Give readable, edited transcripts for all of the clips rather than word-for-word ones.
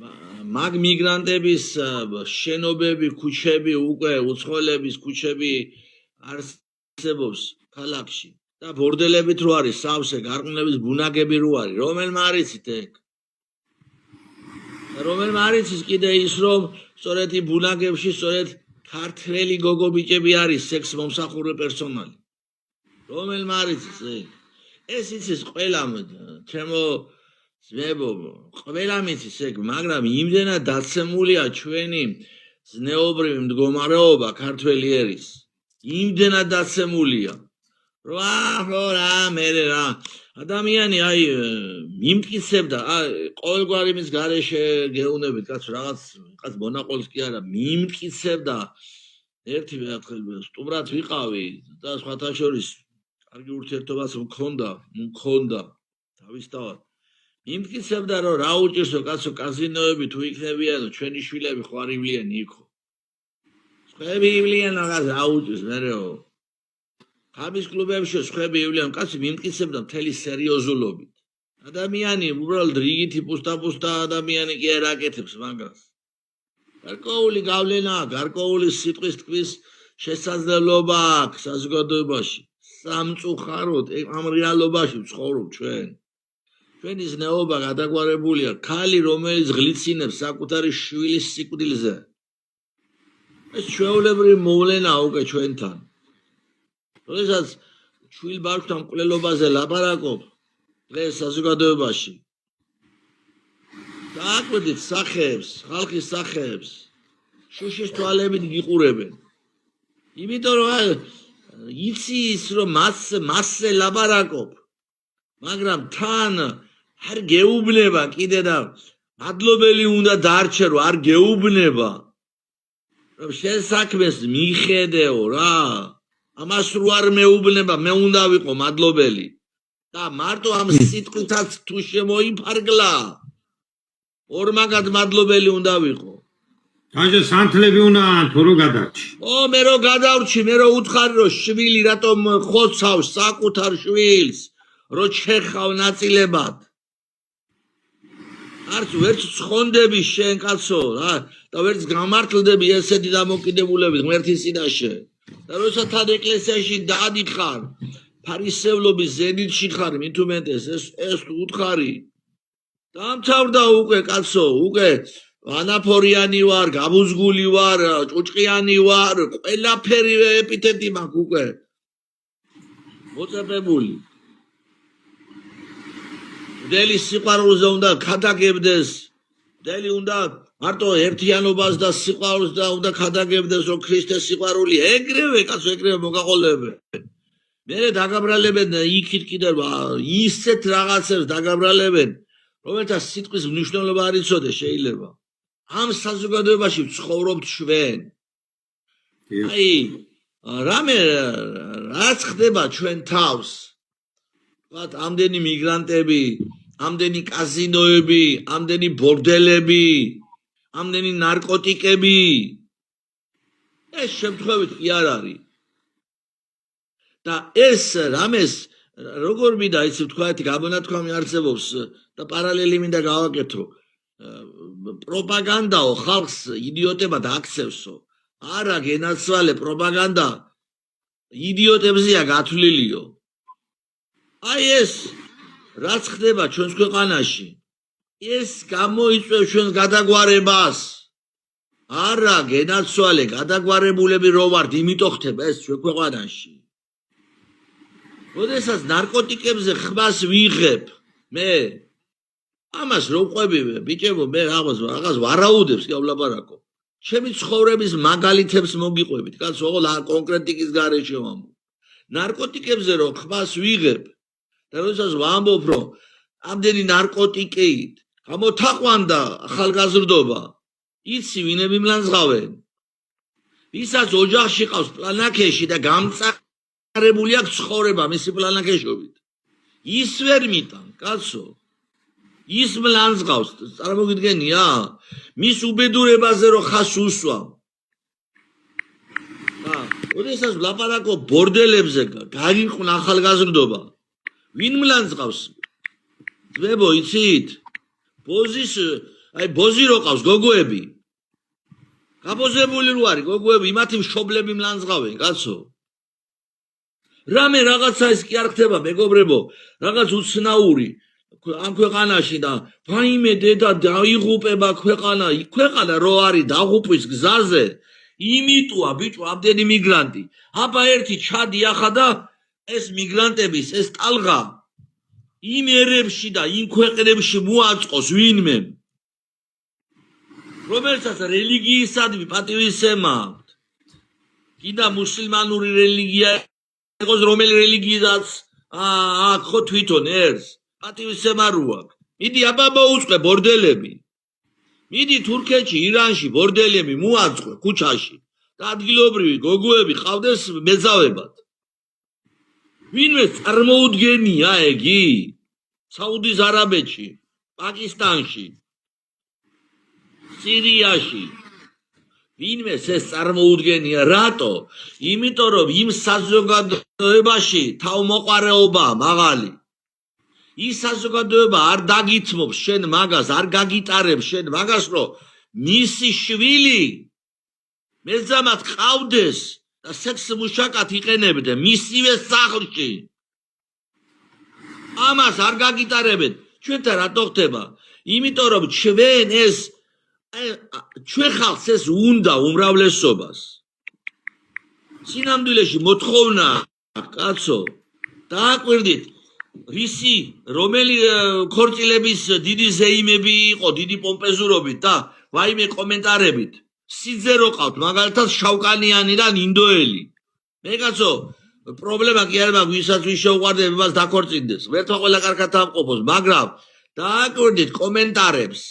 მაგ მიგრანტების შენობები, ქუჩები, უკვე უცხოელების ქუჩები არსებობს ქალაქში და ბორდელებით რო არის სავსე გარყვნების ბუნაგები რო არის, რომელმა არიცით ეგ? რომელმა არიცით კიდე ის რომ სწორედ იმ ბუნაგებში სწორედ ქართველი გოგო-ბიჭები არის სექს მომსახურე პერსონალი. რომელმა არიცით ეგ? ეს იცის ყველამ ჩემო ძმებო, ყველამ იცის ეგ, მაგრამ იმდენად დაცემულია ჩვენი ზნეობრივი მდგომარეობა ქართველი ერის. იმდენად დაცემულია. რა ადამიანი აი მიმტკიცებდა ყოველგვარი მის გარეშე გეუნებით კაცო რაღაც მონაყოლს კი არა მიმტკიცებდა ერთი სტუმრად ვიყავი და სხვათა შორის კარგი ურთიერთობაც მქონდა თავისთავად მიმტკიცებდა რომ რა უჭირსო კაცო კაზინოები თუ იქნებიანო ჩვენი შვილები ხო არ ივლიან იქო სხვები ივლიან რაღაც რა უჭირს მერეო ხამის კლუბებში სხვები ივლიან კაცი მიმტკიცებდა მთელი სერიოზულობით ადამიანი უბრალოდ რიგითი პუსტა ადამიანი კი არ აკეთებს მაგას გარკვეული გავლენა გარკვეული სიტყვის თქვის შესაძლებლობა აქვს საზოგადოებაში სამწუხაროდ ამ რეალობაში ვცხოვრობ ჩვენი ზნეობა გადაგვარებულია ქალი რომელიც ღლიცინებს საკუთარი შვილის სიკვდილზე ეს ჩვეულებრივი მოვლენა უკვე ჩვენთან როდესაც შვილ ბავშვთან მკვლელობაზე ლაპარაკობ დღეს საზოგადოებაში დააკვირდით სახეებს ხალხის სახეებს შუშის თვალებით გიყურებენ იმიტომ რომ იცის რომ მასზე ლაპარაკობ მაგრამ თან არ გეუბნება კიდე და მადლობელი უნდა დარჩე რომ არ გეუბნება რომ შენ საქმეს მიხედეო რა ამას რო არ მეუბნება მე უნდა ვიყო მადლობელი და მარტო ამ სიტყვითაც თუ შემოიფარგლა ორმაგად მადლობელი უნდა ვიყო დაჟე სანთლები უნდა თუ რო გადარჩი მე რო გადავრჩი მე რო უთხარი რომ შვილი რატომ ხოცავს საკუთარ შვილს რო ჩეხავ ნაწილებად არც ვერც ცხონდები შენ კაცო რა და ვერც გამართლდები ესეთი დამოკიდებულებით ღმერთის წინაშე და როცა თან ეკლესიაში დაადიხარ ფარისევლობის ზედიტში ხარ მით უმეტეს ეს თუ უთხარი დამთავრდა უკვე კაცო უკვე ანაფორიანი ვარ გაბუზგული ვარ ჭუჭყიანი ვარ ყველაფერი ეპითეტი მაქვს უკვე მოწებებული დელი სიყვარულზე უნდა ქადაგებდეს დელი უნდა მარტო ერთიანობას და სიყვარულს და უნდა ქადაგებდეს რომ ქრისტეს სიყვარული ეგრევე კაცო ეგრევე მოგაყოლებენ მე დაგაბრალებენ იქით კიდევ ისეთ რაღაცებს დაგაბრალებენ რომელთა სიტყვის მნიშვნელობა არ იცოდე შეიძლება ამ საზოგადოებაში ვცხოვრობთ ჩვენ აი რაც ხდება ჩვენ თავს ვთქვათ ამდენი მიგრანტები ამდენი კაზინოები ამდენი ბორდელები ამდენი ნარკოტიკები ეს შემთხვევით კი არ არის და ეს რამეს როგორ მინდა იცი ვთქვათ გამონათქვამი არსებობს და პარალელი მინდა გავაკეთო პროპაგანდაო ხალხს იდიოტებად აქცევსო არა გენაცვალე პროპაგანდა იდიოტებზეა გათვლილიო აი ეს რაც ხდება ჩვენს ქვეყანაში ეს გამოიწვევს ჩვენს გადაგვარებას არა გენაცვალე გადაგვარებულები რო ვართ იმიტომ ხდება ეს ჩვენ ქვეყანაში როდესაც ნარკოტიკებზე ხმას ვიღებ მე ამას რო ყვები ბიჭებო მე რაღაც ვარაუდებს კი ვლაპარაკო ჩემი ცხოვრების მაგალითებს მოგიყვებით კაცო ოღონდ კონკრეტიკის გარეშე ვამბობ ნარკოტიკებზე რო ხმას ვიღებ და როდესაც ვამბობ რომ ამდენი ნარკოტიკით გამოთაყვანდა ახალგაზრდობა იცი ვინები მლანძღავენ ვისაც ოჯახში ყავს პლანაკეში და გამწარებული აქვს ცხოვრება მისი პლანაკეშობით ის ვერ მიტან კაცო ის მლანძღავს წარმოგიდგენია მის უბედურებაზე რომ ხას უსვამ და როდესაც ვლაპარაკობ ბორდელებზე გაგიყვნა ახალგაზრდობა ვინ მლანძღავს ძმებო იცით ბოზის აი ბოზი რო ყავს გოგოები. გაბოზებული რო არის გოგოები, იმათი მშობლები მლანძღავენ, კაცო. რამე რაღაცა ის კი არ ხდება, მეგობრებო, რაღაც უცნაური ამ ქვეყანაში და ვაიმე დედა დაიღუპება ქვეყანა რო არის დაღუპვის გზაზე, იმიტოა ბიჭო ამდენი მიგრანტი. აბა ერთი ჩადი ახა და ეს მიგრანტების ეს ტალღა იმ ერებში და იმ ქვეყნებში მოაწყოს ვინმე, რომელსაც რელიგიისადმი პატივისცემა აქვთ. კიდე მუსლიმანური რელიგია იყოს, რომელი რელიგიაც აქ ხო თვითონ ერს პატივისცემა რო აქვს. მიდი აბა მოუწყე ბორდელები. მიდი თურქეთში, ირანში ბორდელები მოაწყე ქუჩაში და ადგილობრივი გოგოები ყავდეს მეძავებად. ვინმე წარმოუდგენია ეგი? საუდის არაბეთში, პაკისტანში, სირიაში. ვინმე ეს წარმოუდგენია, რატო? იმიტომ რომ იმ საზოგადოებაში თავმოყარეობა მაღალი. ის საზოგადოება არ დაგითმობს შენ მაგას, არ გაგიტარებს შენ მაგას, რომ მისი შვილი მეძამად ყავდეს და სექს მუშაკად იყენებდნენ მისივე სახლში. ამას არ გაგიტარებენ. ჩვენთან რატო ხდება? იმიტომ რომ ჩვენ ხალხს ეს უნდა უმრავლესობას. სინამდვილეში მოთხოვნა კაცო, დააკვირდით რისი რომელი ქორწილების დიდი ზეიმები იყო დიდი პომპეზურობით და ვაიმე კომენტარებით სიძე რო ყავთ მაგალითად შავკანიანიდან ინდოელი. მე კაცო პრობლემა კი არ მაქვს ვისაც ვის შეუყვარდება მას დაქორწინდეს. ვერთმა ყველა კარგად ამყოფოს, მაგრამ დააკვირდით კომენტარებს.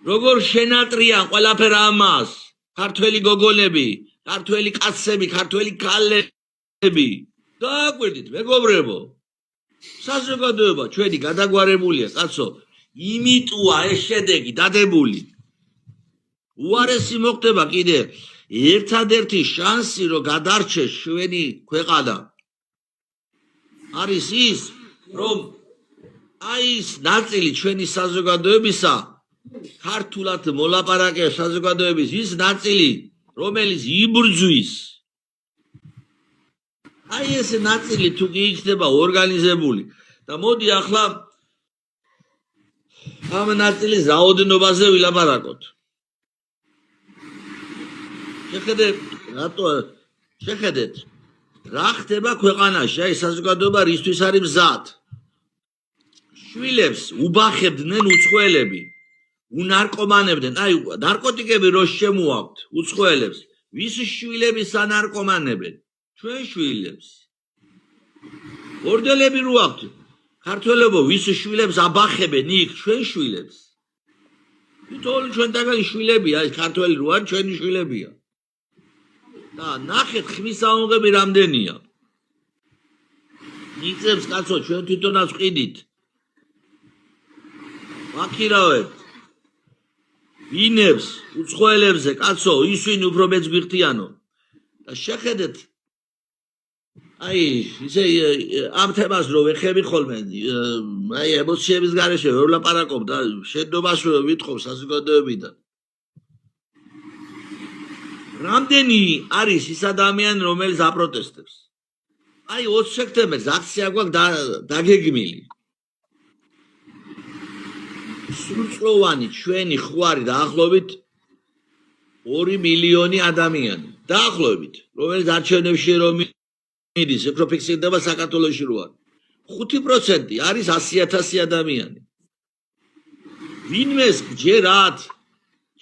როგორ შენატრიან ყველაფერ ამას ქართველი გოგონები, ქართველი კაცები, ქართველი ქალები. დააკვირდით მეგობრებო. საზოგადოება ჩვენი გადაგვარებულია, კაცო, იმიტოა ეს შედეგი დადებული. უარესი მოხდება კიდე ერთადერთი შანსი რომ გადარჩეს ჩვენი ქვეყანა. არის ის, რომ აი ეს ნაწილი ჩვენი საზოგადოებისა, ქართულად მოლაპარაკე საზოგადოების ის ნაწილი, რომელიც იბრძვის. აი ეს ნაწილი თუ კი იქნება ორგანიზებული და მოდი ახლა ამ ნაწილის რაოდენობაზე ვილაპარაკოთ. შეხედეთ, რა ხდება ქვეყანაში, აი საზოგადოება რისთვის არის მზად. შვილებს უბახებდნენ უცხოელები, უნარკომანებდნენ, აი ნარკოტიკები რო შემოაქვთ უცხოელებს, ვის შვილები სანარკომანებენ? ჩვენ შვილებს. ბორდელები რო აქვთ, ქართველებო ვის შვილებს აბახებენ იქ, ჩვენ შვილებს. თვითონ ჩვენთაგანი შვილებია, ეს ქართველი რო არის, ჩვენი შვილებია. და ნახეთ ხმის აუღები რამდენია. იწევს კაცო, ჩვენ თვითონაც ვყიდით. ვაქირავებთ. ვინებს უცხოელებზე, კაცო, ისვინ უფრო მეც გვიხდიანო. და შეხედეთ აი ისე ამ თემას რო ვეხები ხოლმე, აი ემოციების გარეშე ვერ ვლაპარაკობ და შენდობას რო ვითხოვ საზოგადოებიდან. რამდენი არის ის ადამიანი, რომელიც აპროტესტებს? აი 20 სექტემბერს აქცია გვაქვს დაგეგმილი. სრულწლოვანი ჩვენი ხვარი დაახლოებით 2 მილიონი ადამიანი. დაახლოებით, რომელიც არჩევნებში რომ მიდის, უფრო ფიქსირდება საქართველოში რო არის. 5% არის 100,000 ადამიანი. ვინმეს გჯერათ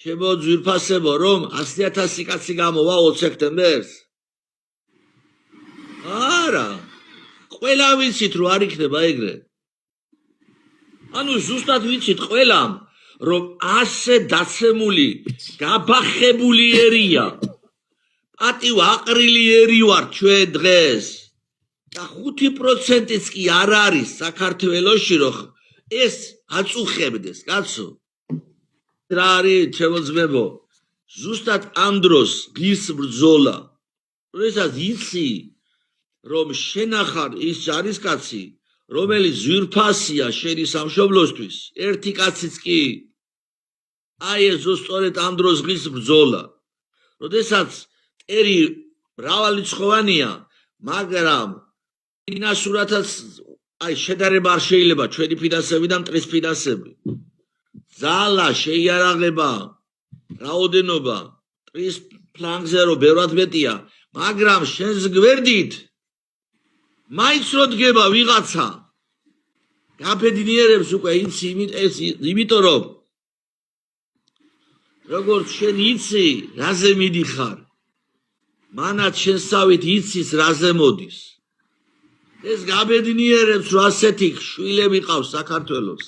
ჩემო ძვირფასებო, რომ 100,000 კაცი გამოვა 20 სექტემბერს? არა. ყველა ვიცით რომ არ იქნება ეგრე. ანუ ზუსტად ვიცით ყველამ, რომ ასე დაცემული, გაბახებული ერია. პატივ აყრილი ერი ვარ ჩვენ დღეს. და 5%-იც კი არ არის საქართველოში, რომ ეს აწუხებდეს, კაცო. რა არის შემოძმებო? ზუსტად ამ დროს გის ბრძოლა. როდესაც იცი, რომ შენახარ ის ჯარისკაცი, რომელიც ზვირფასია შენი სამშობლოსთვის, ერთი კაციც კი აი ეს ზუსტად ამ დროს ღირს ბრძოლა. როდესაც ტერი მრავალრიცხოვანია, მაგრამ ფინანსურათაც აი შედარება არ შეიძლება ჩვენი ფინანსები და მტრის ფინანსები. ძალა, შეიარაღება, რაოდენობა, მტრის ფლანგზე რო ბევრად მეტია, მაგრამ შენს გვერდით მაინც რო დგება ვიღაცა გაფედნიერებს უკვე იმიტომ რომ როგორც შენ იცი, რაზე მიდიხარ, მანაც შენსავით იცის რაზე მოდის. ეს გაბედნიერებს რომ ასეთი შვილები ყავს საქართველოს.